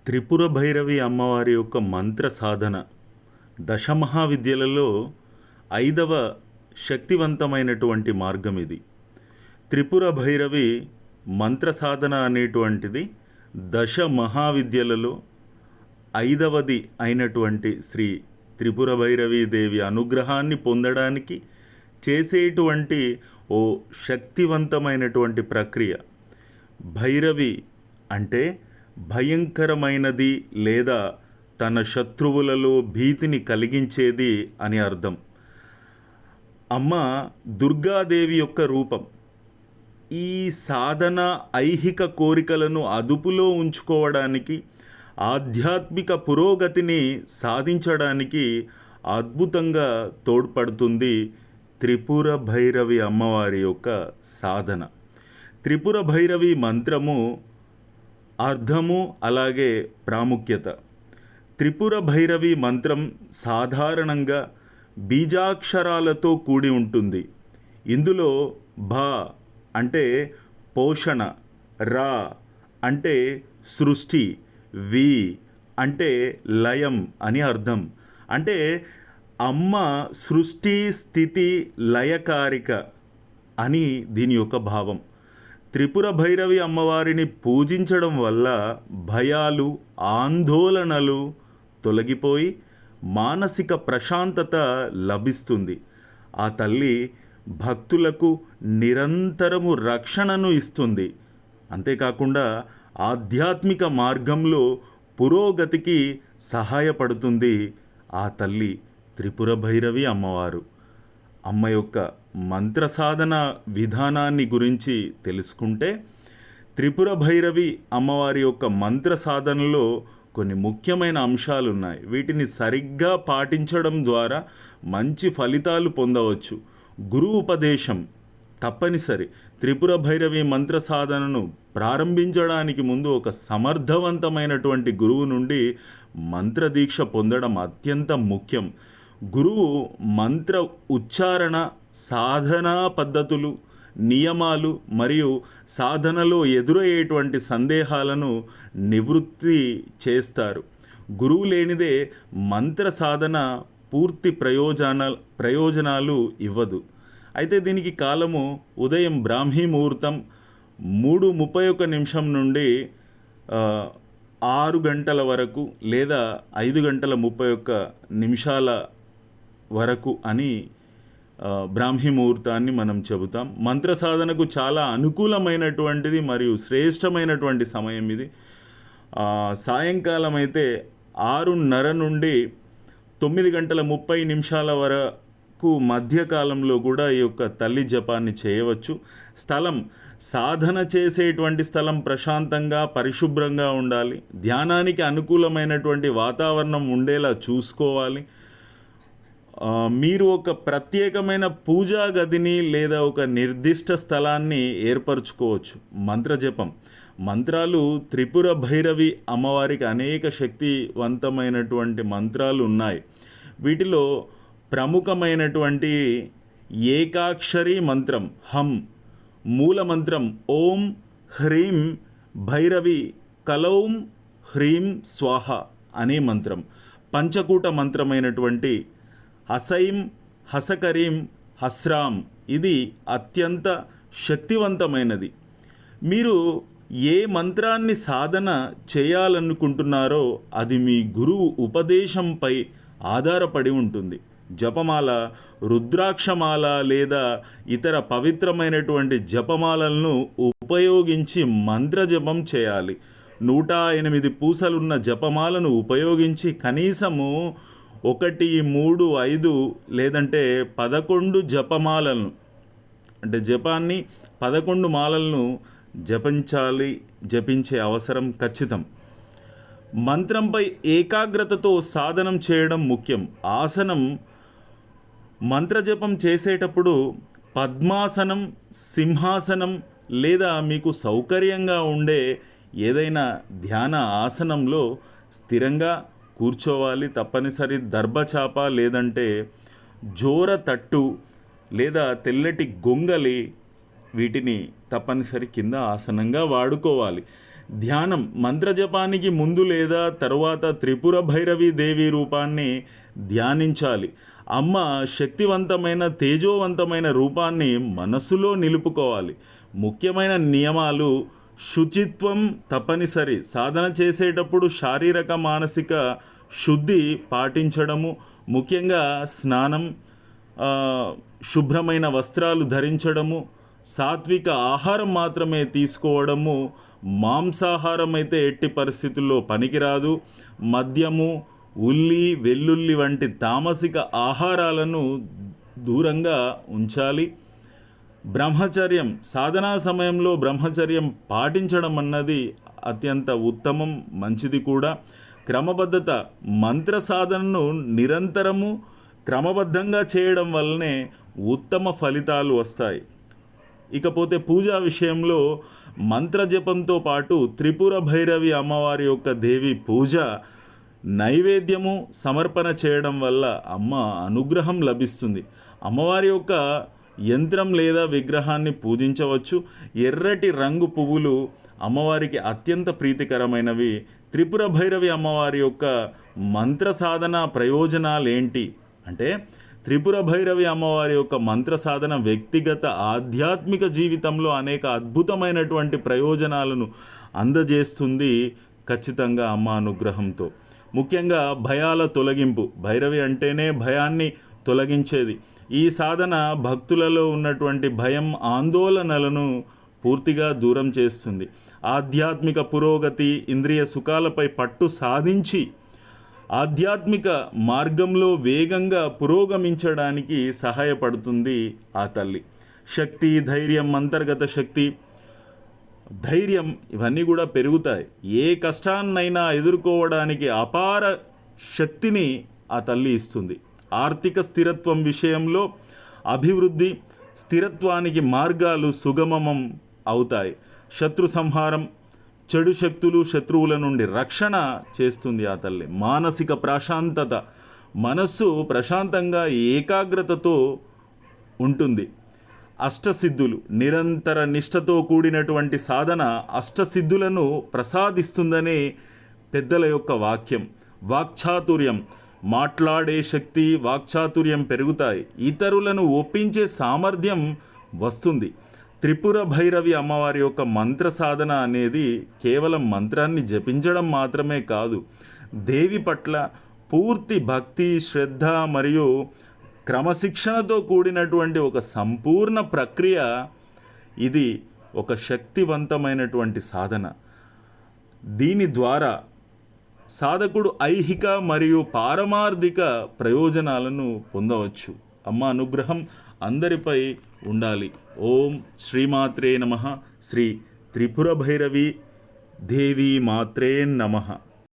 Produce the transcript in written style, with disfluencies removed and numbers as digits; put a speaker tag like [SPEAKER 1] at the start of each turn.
[SPEAKER 1] త్రిపుర భైరవి అమ్మవారి యొక్క మంత్ర సాధన దశమహావిద్యలలో 5వ శక్తివంతమైనటువంటి మార్గం ఇది. త్రిపుర భైరవి మంత్ర సాధన అనేటువంటిది దశ మహావిద్యలలో 5వది అయినటువంటి శ్రీ త్రిపుర భైరవీ దేవి అనుగ్రహాన్ని పొందడానికి చేసేటువంటి ఓ శక్తివంతమైనటువంటి ప్రక్రియ. భైరవి అంటే భయంకరమైనది లేదా తన శత్రువులలో భీతిని కలిగించేది అని అర్థం. అమ్మ దుర్గాదేవి యొక్క రూపం. ఈ సాధన ఐహిక కోరికలను అదుపులో ఉంచుకోవడానికి, ఆధ్యాత్మిక పురోగతిని సాధించడానికి అద్భుతంగా తోడ్పడుతుంది త్రిపుర భైరవి అమ్మవారి యొక్క సాధన. త్రిపుర భైరవి మంత్రము అర్థము అలాగే ప్రాముఖ్యత. త్రిపుర భైరవి మంత్రం సాధారణంగా బీజాక్షరాలతో కూడి ఉంటుంది. ఇందులో భ అంటే పోషణ, రా అంటే సృష్టి, వి అంటే లయం అని అర్థం. అంటే అమ్మ సృష్టి స్థితి లయకారిక అని దీని యొక్క భావం. త్రిపుర భైరవి అమ్మవారిని పూజించడం వల్ల భయాలు, ఆందోళనలు తొలగిపోయి మానసిక ప్రశాంతత లభిస్తుంది. ఆ తల్లి భక్తులకు నిరంతరము రక్షణను ఇస్తుంది. అంతేకాకుండా ఆధ్యాత్మిక మార్గంలో పురోగతికి సహాయపడుతుంది ఆ తల్లి త్రిపుర భైరవి అమ్మవారు. అమ్మ యొక్క మంత్ర సాధన విధానాన్ని గురించి తెలుసుకుంటే, త్రిపుర భైరవి అమ్మవారి యొక్క మంత్ర సాధనలో కొన్ని ముఖ్యమైన అంశాలు ఉన్నాయి. వీటిని సరిగ్గా పాటించడం ద్వారా మంచి ఫలితాలు పొందవచ్చు. గురు ఉపదేశం తప్పనిసరి. త్రిపుర భైరవి మంత్ర సాధనను ప్రారంభించడానికి ముందు ఒక సమర్థవంతమైనటువంటి గురువు నుండి మంత్ర దీక్ష పొందడం అత్యంత ముఖ్యం. గురువు మంత్ర ఉచ్చారణ, సాధనా పద్ధతులు, నియమాలు మరియు సాధనలో ఎదురయ్యేటువంటి సందేహాలను నివృత్తి చేస్తారు. గురువు లేనిదే మంత్ర సాధన పూర్తి ప్రయోజనాలు ఇవ్వదు. అయితే దీనికి కాలము ఉదయం బ్రాహ్మీ ముహూర్తం 3:31 నుండి 6 గంటల వరకు లేదా 5:31 వరకు అని బ్రాహ్మీ ముహూర్తాన్ని మనం చెబుతాం. మంత్ర సాధనకు చాలా అనుకూలమైనటువంటిది మరియు శ్రేష్టమైనటువంటి సమయం ఇది. సాయంకాలం అయితే 6:30 నుండి 9:30 వరకు మధ్యకాలంలో కూడా ఈ యొక్క తల్లి జపాన్ని చేయవచ్చు. స్థలం, సాధన చేసేటువంటి స్థలం ప్రశాంతంగా పరిశుభ్రంగా ఉండాలి. ధ్యానానికి అనుకూలమైనటువంటి వాతావరణం ఉండేలా చూసుకోవాలి. మీరు ఒక ప్రత్యేకమైన పూజా గదిని లేదా ఒక నిర్దిష్ట స్థలాన్ని ఏర్పరచుకోవచ్చు. మంత్రజపం, మంత్రాలు త్రిపుర భైరవి అమ్మవారికి అనేక శక్తివంతమైనటువంటి మంత్రాలు ఉన్నాయి. వీటిలో ప్రముఖమైనటువంటి ఏకాక్షరి మంత్రం హం, మూల మంత్రం ఓం హ్రీం భైరవి కలౌం హ్రీం స్వాహ అనే మంత్రం, పంచకూట మంత్రమైనటువంటి హసైం హసకరీం హస్రాం, ఇది అత్యంత శక్తివంతమైనది. మీరు ఏ మంత్రాన్ని సాధన చేయాలనుకుంటున్నారో అది మీ గురువు ఉపదేశంపై ఆధారపడి ఉంటుంది. జపమాల, రుద్రాక్షమాల లేదా ఇతర పవిత్రమైనటువంటి జపమాలలను ఉపయోగించి మంత్రజపం చేయాలి. 108 పూసలున్న జపమాలను ఉపయోగించి కనీసము 1, 3, 5 లేదంటే 11 జపమాలను, అంటే జపాన్ని 11 మాలలను జపించే అవసరం ఖచ్చితం. మంత్రంపై ఏకాగ్రతతో సాధనం చేయడం ముఖ్యం. ఆసనం, మంత్రజపం చేసేటప్పుడు పద్మాసనం, సింహాసనం లేదా మీకు సౌకర్యంగా ఉండే ఏదైనా ధ్యాన ఆసనంలో స్థిరంగా కూర్చోవాలి. తప్పనిసరి దర్భచాప లేదంటే జోర తట్టు లేదా తెల్లటి గొంగలి వీటిని తప్పనిసరి కింద ఆసనంగా వాడుకోవాలి. ధ్యానం మంత్రజపానికి ముందు లేదా తరువాత త్రిపుర భైరవి దేవి రూపాన్ని ధ్యానించాలి. అమ్మ శక్తివంతమైన తేజోవంతమైన రూపాన్ని మనసులో నిలుపుకోవాలి. ముఖ్యమైన నియమాలు: శుచిత్వం తప్పనిసరి. సాధన చేసేటప్పుడు శారీరక మానసిక శుద్ధి పాటించడము, ముఖ్యంగా స్నానం, శుభ్రమైన వస్త్రాలు ధరించడము, సాత్విక ఆహారం మాత్రమే తీసుకోవడము, మాంసాహారం అయితే ఎట్టి పరిస్థితుల్లో పనికిరాదు, మద్యము, ఉల్లి వెల్లుల్లి వంటి తామసిక ఆహారాలను దూరంగా ఉంచాలి. బ్రహ్మచర్యం, సాధనా సమయంలో బ్రహ్మచర్యం పాటించడం అన్నది అత్యంత ఉత్తమం, మంచిది కూడా. క్రమబద్ధత, మంత్ర సాధనను నిరంతరము క్రమబద్ధంగా చేయడం వల్లనే ఉత్తమ ఫలితాలు వస్తాయి. ఇకపోతే పూజా విషయంలో మంత్రజపంతో పాటు త్రిపుర భైరవి అమ్మవారి యొక్క దేవి పూజ, నైవేద్యము సమర్పణ చేయడం వల్ల అమ్మ అనుగ్రహం లభిస్తుంది. అమ్మవారి యొక్క యంత్రం లేదా విగ్రహాన్ని పూజించవచ్చు. ఎర్రటి రంగు పువ్వులు అమ్మవారికి అత్యంత ప్రీతికరమైనవి. త్రిపుర భైరవి అమ్మవారి యొక్క మంత్ర సాధన ప్రయోజనాలు ఏంటి అంటే, త్రిపుర భైరవి అమ్మవారి యొక్క మంత్ర సాధన వ్యక్తిగత ఆధ్యాత్మిక జీవితంలో అనేక అద్భుతమైనటువంటి ప్రయోజనాలను అందజేస్తుంది ఖచ్చితంగా అమ్మ అనుగ్రహంతో. ముఖ్యంగా భయాల తొలగింపు, భైరవి అంటేనే భయాన్ని తొలగించేది. ఈ సాధన భక్తులలో ఉన్నటువంటి భయం, ఆందోళనలను పూర్తిగా దూరం చేస్తుంది. ఆధ్యాత్మిక పురోగతి, ఇంద్రియ సుఖాలపై పట్టు సాధించి ఆధ్యాత్మిక మార్గంలో వేగంగా పురోగమించడానికి సహాయపడుతుంది ఆ తల్లి. శక్తి, ధైర్యం, అంతర్గత శక్తి, ధైర్యం ఇవన్నీ కూడా పెరుగుతాయి. ఏ కష్టాన్నైనా ఎదుర్కోవడానికి అపార శక్తిని ఆ తల్లి ఇస్తుంది. ఆర్థిక స్థిరత్వం విషయంలో అభివృద్ధి, స్థిరత్వానికి మార్గాలు సుగమం అవుతాయి. శత్రు సంహారం, చెడు శక్తులు, శత్రువుల నుండి రక్షణ చేస్తుంది ఆ తల్లి. మానసిక ప్రశాంతత, మనస్సు ప్రశాంతంగా ఏకాగ్రతతో ఉంటుంది. అష్టసిద్ధులు, నిరంతర నిష్ఠతో కూడినటువంటి సాధన అష్టసిద్ధులను ప్రసాదిస్తుందనే పెద్దల యొక్క వాక్యం. వాక్చాతుర్యం, మాట్లాడే శక్తి, వాక్చాతుర్యం పెరుగుతాయి. ఇతరులను ఒప్పించే సామర్థ్యం వస్తుంది. త్రిపుర భైరవి అమ్మవారి యొక్క మంత్ర సాధన అనేది కేవలం మంత్రాన్ని జపించడం మాత్రమే కాదు, దేవి పట్ల పూర్తి భక్తి, శ్రద్ధ మరియు క్రమశిక్షణతో కూడినటువంటి ఒక సంపూర్ణ ప్రక్రియ. ఇది ఒక శక్తివంతమైనటువంటి సాధన. దీని ద్వారా సాధకుడు ఐహిక మరియు పారమార్థిక ప్రయోజనాలను పొందవచ్చు. అమ్మ అనుగ్రహం అందరిపై ఉండాలి. ఓం శ్రీమాత్రే నమః. శ్రీ త్రిపుర భైరవి దేవి మాత్రే నమః.